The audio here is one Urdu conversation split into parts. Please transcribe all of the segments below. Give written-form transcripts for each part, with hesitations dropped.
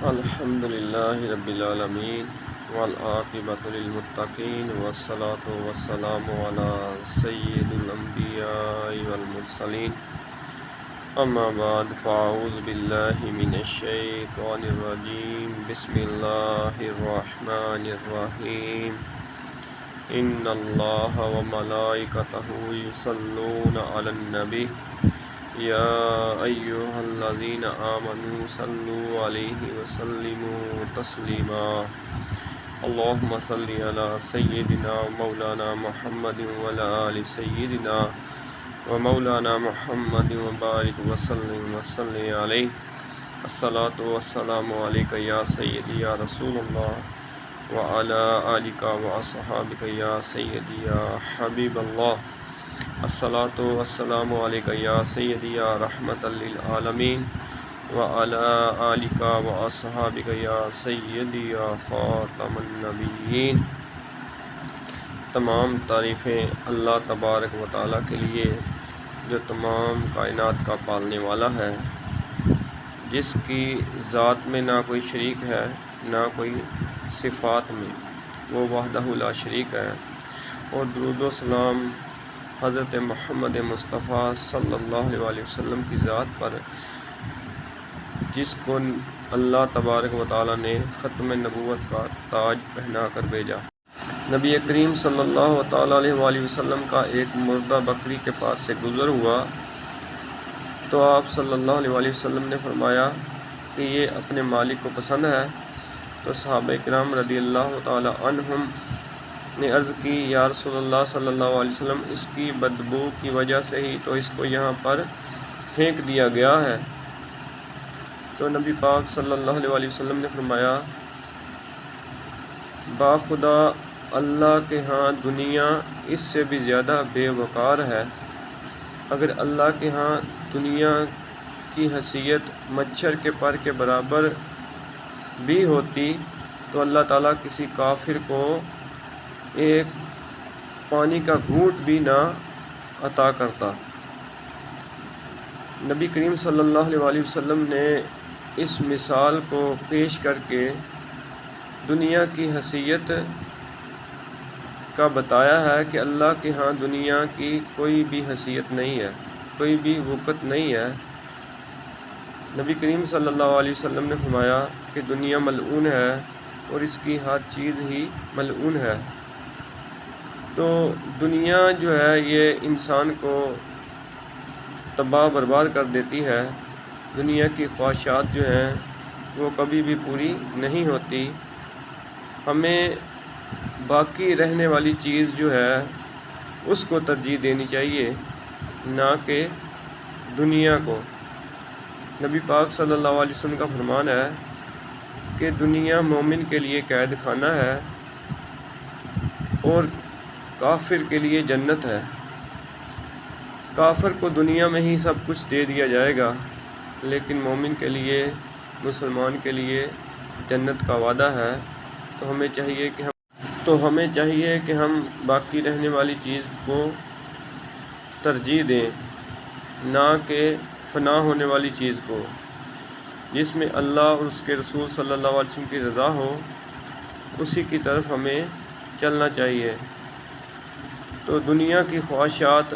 الحمد للہ رب العالمین والعاقبۃ للمتقین والصلاة والسلام علی سید الانبیاء والمرسلین اما بعد فاعوذ باللہ من الشیطان الرجیم بسم اللہ الرحمن الرحیم ان اللہ وملائکتہ یصلون علی النبی یا ایہا الذین آمنوا صلوا علیہ وسلموا تسلیما اللہم صلی علی سیدنا و مولانا محمد وعلی آل سیدنا و مولانا محمد وبارک وسلم وصلی علیہ الصلاۃ والسلام علیک یا سیدی یا رسول اللہ وعلی آلک واصحابک یا سیدی یا حبیب اللہ الصلاۃ والسلام علیک یا سیدی یا رحمت للعالمین وعلی آلک واصحابک یا سیدی یا خاتم النبیین۔ تمام تعریفیں اللہ تبارک و تعالیٰ کے لیے جو تمام کائنات کا پالنے والا ہے، جس کی ذات میں نہ کوئی شریک ہے نہ کوئی صفات میں، وہ وحدہ لا شریک ہے۔ اور درود و سلام حضرت محمد مصطفیٰ صلی اللہ علیہ وسلم کی ذات پر، جس کو اللہ تبارک و تعالیٰ نے ختم نبوت کا تاج پہنا کر بھیجا۔ نبی کریم صلی اللہ تعالیٰ علیہ وسلم کا ایک مردہ بکری کے پاس سے گزر ہوا تو آپ صلی اللہ علیہ وسلم نے فرمایا کہ یہ اپنے مالک کو پسند ہے۔ تو صحابہ کرام رضی اللہ تعالیٰ عنہم نے عرض کی، یا رسول اللہ صلی اللہ علیہ وسلم، اس کی بدبو کی وجہ سے ہی تو اس کو یہاں پر پھینک دیا گیا ہے۔ تو نبی پاک صلی اللہ علیہ وسلم نے فرمایا، باخدا اللہ کے ہاں دنیا اس سے بھی زیادہ بے وقار ہے۔ اگر اللہ کے ہاں دنیا کی حیثیت مچھر کے پر کے برابر بھی ہوتی تو اللہ تعالیٰ کسی کافر کو ایک پانی کا گھونٹ بھی نہ عطا کرتا۔ نبی کریم صلی اللہ علیہ وسلم نے اس مثال کو پیش کر کے دنیا کی حیثیت کا بتایا ہے کہ اللہ کے ہاں دنیا کی کوئی بھی حیثیت نہیں ہے، کوئی بھی وقت نہیں ہے۔ نبی کریم صلی اللہ علیہ وسلم نے فرمایا کہ دنیا ملعون ہے اور اس کی ہر چیز ہی ملعون ہے۔ تو دنیا جو ہے یہ انسان کو تباہ برباد کر دیتی ہے۔ دنیا کی خواہشات جو ہیں وہ کبھی بھی پوری نہیں ہوتی۔ ہمیں باقی رہنے والی چیز جو ہے اس کو ترجیح دینی چاہیے، نہ کہ دنیا کو۔ نبی پاک صلی اللہ علیہ وسلم کا فرمان ہے کہ دنیا مومن کے لیے قید خانہ ہے اور کافر کے لیے جنت ہے۔ کافر کو دنیا میں ہی سب کچھ دے دیا جائے گا، لیکن مومن کے لیے، مسلمان کے لیے جنت کا وعدہ ہے۔ تو ہمیں چاہیے کہ ہم باقی رہنے والی چیز کو ترجیح دیں، نہ کہ فنا ہونے والی چیز کو، جس میں اللہ اور اس کے رسول صلی اللہ علیہ وسلم کی رضا ہو، اسی کی طرف ہمیں چلنا چاہیے۔ تو دنیا کی خواہشات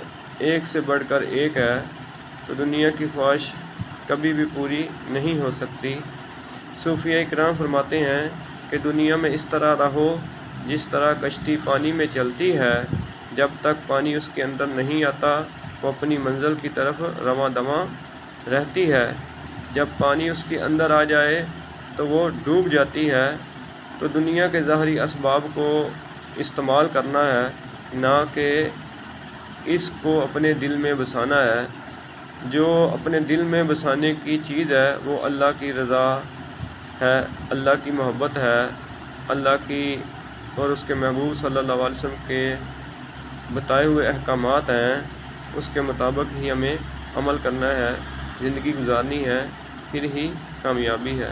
ایک سے بڑھ کر ایک ہے، تو دنیا کی خواہش کبھی بھی پوری نہیں ہو سکتی۔ صوفیہ کرام فرماتے ہیں کہ دنیا میں اس طرح رہو جس طرح کشتی پانی میں چلتی ہے، جب تک پانی اس کے اندر نہیں آتا وہ اپنی منزل کی طرف رواں دواں رہتی ہے، جب پانی اس کے اندر آ جائے تو وہ ڈوب جاتی ہے۔ تو دنیا کے ظاہری اسباب کو استعمال کرنا ہے، نہ کہ اس کو اپنے دل میں بسانا ہے۔ جو اپنے دل میں بسانے کی چیز ہے وہ اللہ کی رضا ہے، اللہ کی محبت ہے، اللہ کی اور اس کے محبوب صلی اللہ علیہ وسلم کے بتائے ہوئے احکامات ہیں، اس کے مطابق ہی ہمیں عمل کرنا ہے، زندگی گزارنی ہے، پھر ہی کامیابی ہے۔